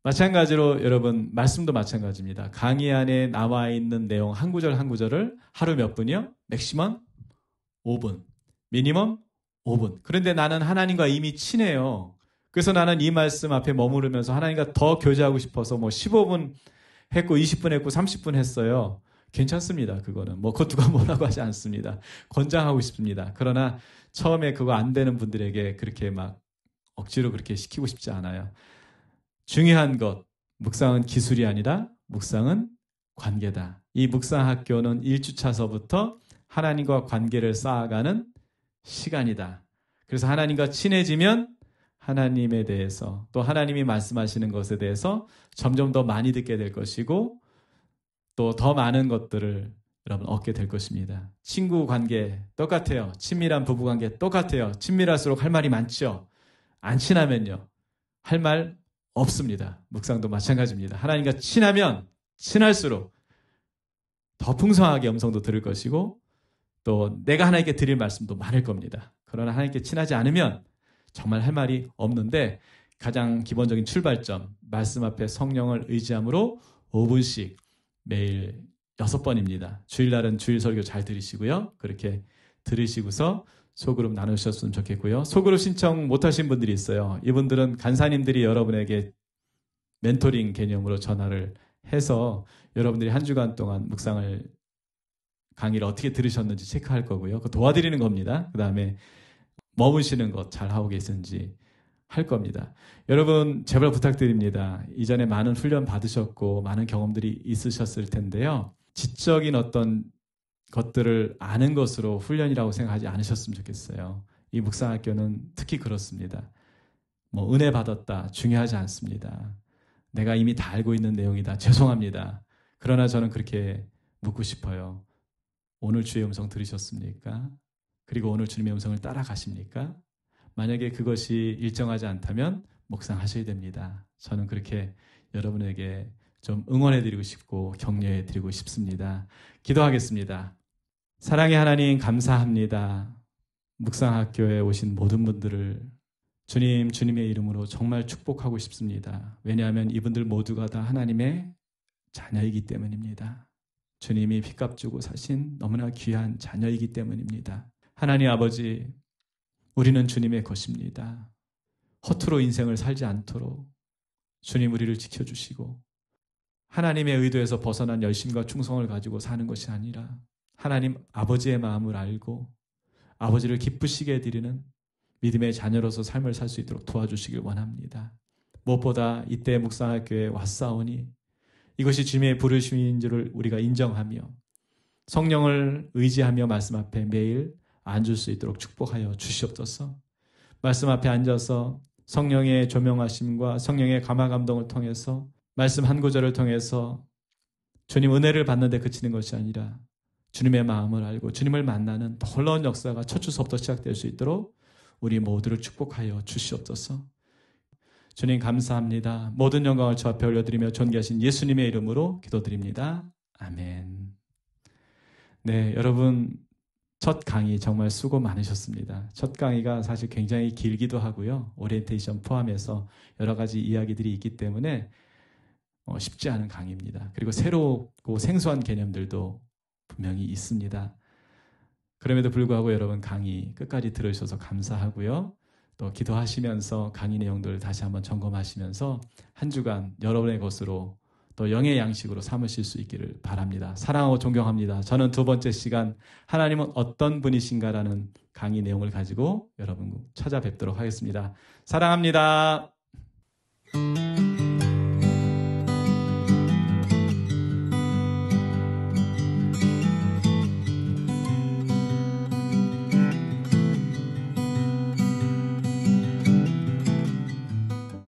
마찬가지로 여러분 말씀도 마찬가지입니다. 강의 안에 나와 있는 내용 한 구절 한 구절을 하루 몇 분이요? 맥시멈 5분, 미니멈 5분. 그런데 나는 하나님과 이미 친해요. 그래서 나는 이 말씀 앞에 머무르면서 하나님과 더 교제하고 싶어서 15분 했고 20분 했고 30분 했어요. 괜찮습니다. 그거는 그거 누가 뭐라고 하지 않습니다. 권장하고 싶습니다. 그러나 처음에 그거 안 되는 분들에게 그렇게 막 억지로 그렇게 시키고 싶지 않아요. 중요한 것, 묵상은 기술이 아니라 묵상은 관계다. 이 묵상학교는 1주차서부터 하나님과 관계를 쌓아가는 시간이다. 그래서 하나님과 친해지면 하나님에 대해서 또 하나님이 말씀하시는 것에 대해서 점점 더 많이 듣게 될 것이고 또 더 많은 것들을 여러분 얻게 될 것입니다. 친구 관계 똑같아요. 친밀한 부부 관계 똑같아요. 친밀할수록 할 말이 많죠. 안 친하면요. 할 말 없습니다. 묵상도 마찬가지입니다. 하나님과 친하면 친할수록 더 풍성하게 음성도 들을 것이고 또 내가 하나님께 드릴 말씀도 많을 겁니다. 그러나 하나님께 친하지 않으면 정말 할 말이 없는데 가장 기본적인 출발점, 말씀 앞에 성령을 의지함으로 5분씩 매일 6번입니다. 주일날은 주일 설교 잘 들으시고요. 그렇게 들으시고서 소그룹 나누셨으면 좋겠고요. 소그룹 신청 못하신 분들이 있어요. 이분들은 간사님들이 여러분에게 멘토링 개념으로 전화를 해서 여러분들이 한 주간 동안 강의를 어떻게 들으셨는지 체크할 거고요. 그 도와드리는 겁니다. 그 다음에 머무시는 것 잘 하고 계신지 할 겁니다. 여러분 제발 부탁드립니다. 이전에 많은 훈련 받으셨고 많은 경험들이 있으셨을 텐데요. 지적인 어떤 것들을 아는 것으로 훈련이라고 생각하지 않으셨으면 좋겠어요. 이 묵상학교는 특히 그렇습니다. 뭐 은혜 받았다 중요하지 않습니다. 내가 이미 다 알고 있는 내용이다. 죄송합니다. 그러나 저는 그렇게 묻고 싶어요. 오늘 주의 음성 들으셨습니까? 그리고 오늘 주님의 음성을 따라가십니까? 만약에 그것이 일정하지 않다면 묵상하셔야 됩니다. 저는 그렇게 여러분에게 좀 응원해드리고 싶고 격려해드리고 싶습니다. 기도하겠습니다. 사랑의 하나님 감사합니다. 묵상학교에 오신 모든 분들을 주님의 이름으로 정말 축복하고 싶습니다. 왜냐하면 이분들 모두가 다 하나님의 자녀이기 때문입니다. 주님이 피값 주고 사신 너무나 귀한 자녀이기 때문입니다. 하나님 아버지, 우리는 주님의 것입니다. 허투루 인생을 살지 않도록 주님 우리를 지켜주시고 하나님의 의도에서 벗어난 열심과 충성을 가지고 사는 것이 아니라 하나님 아버지의 마음을 알고 아버지를 기쁘시게 해드리는 믿음의 자녀로서 삶을 살 수 있도록 도와주시길 원합니다. 무엇보다 이때 묵상학교에 왔사오니 이것이 주님의 부르심인 줄을 우리가 인정하며 성령을 의지하며 말씀 앞에 매일 앉을 수 있도록 축복하여 주시옵소서. 말씀 앞에 앉아서 성령의 조명하심과 성령의 감화 감동을 통해서 말씀 한 구절을 통해서 주님 은혜를 받는 데 그치는 것이 아니라 주님의 마음을 알고 주님을 만나는 놀라운 역사가 첫 주서부터 시작될 수 있도록 우리 모두를 축복하여 주시옵소서. 주님 감사합니다. 모든 영광을 주 앞에 올려드리며 존귀하신 예수님의 이름으로 기도드립니다. 아멘. 네, 여러분 첫 강의 정말 수고 많으셨습니다. 첫 강의가 사실 굉장히 길기도 하고요. 오리엔테이션 포함해서 여러 가지 이야기들이 있기 때문에 쉽지 않은 강의입니다. 그리고 새롭고 생소한 개념들도 분명히 있습니다. 그럼에도 불구하고 여러분 강의 끝까지 들으셔서 감사하고요. 또 기도하시면서 강의 내용들을 다시 한번 점검하시면서 한 주간 여러분의 것으로 또 영의 양식으로 삼으실 수 있기를 바랍니다. 사랑하고 존경합니다. 저는 두 번째 시간 하나님은 어떤 분이신가라는 강의 내용을 가지고 여러분 찾아뵙도록 하겠습니다. 사랑합니다.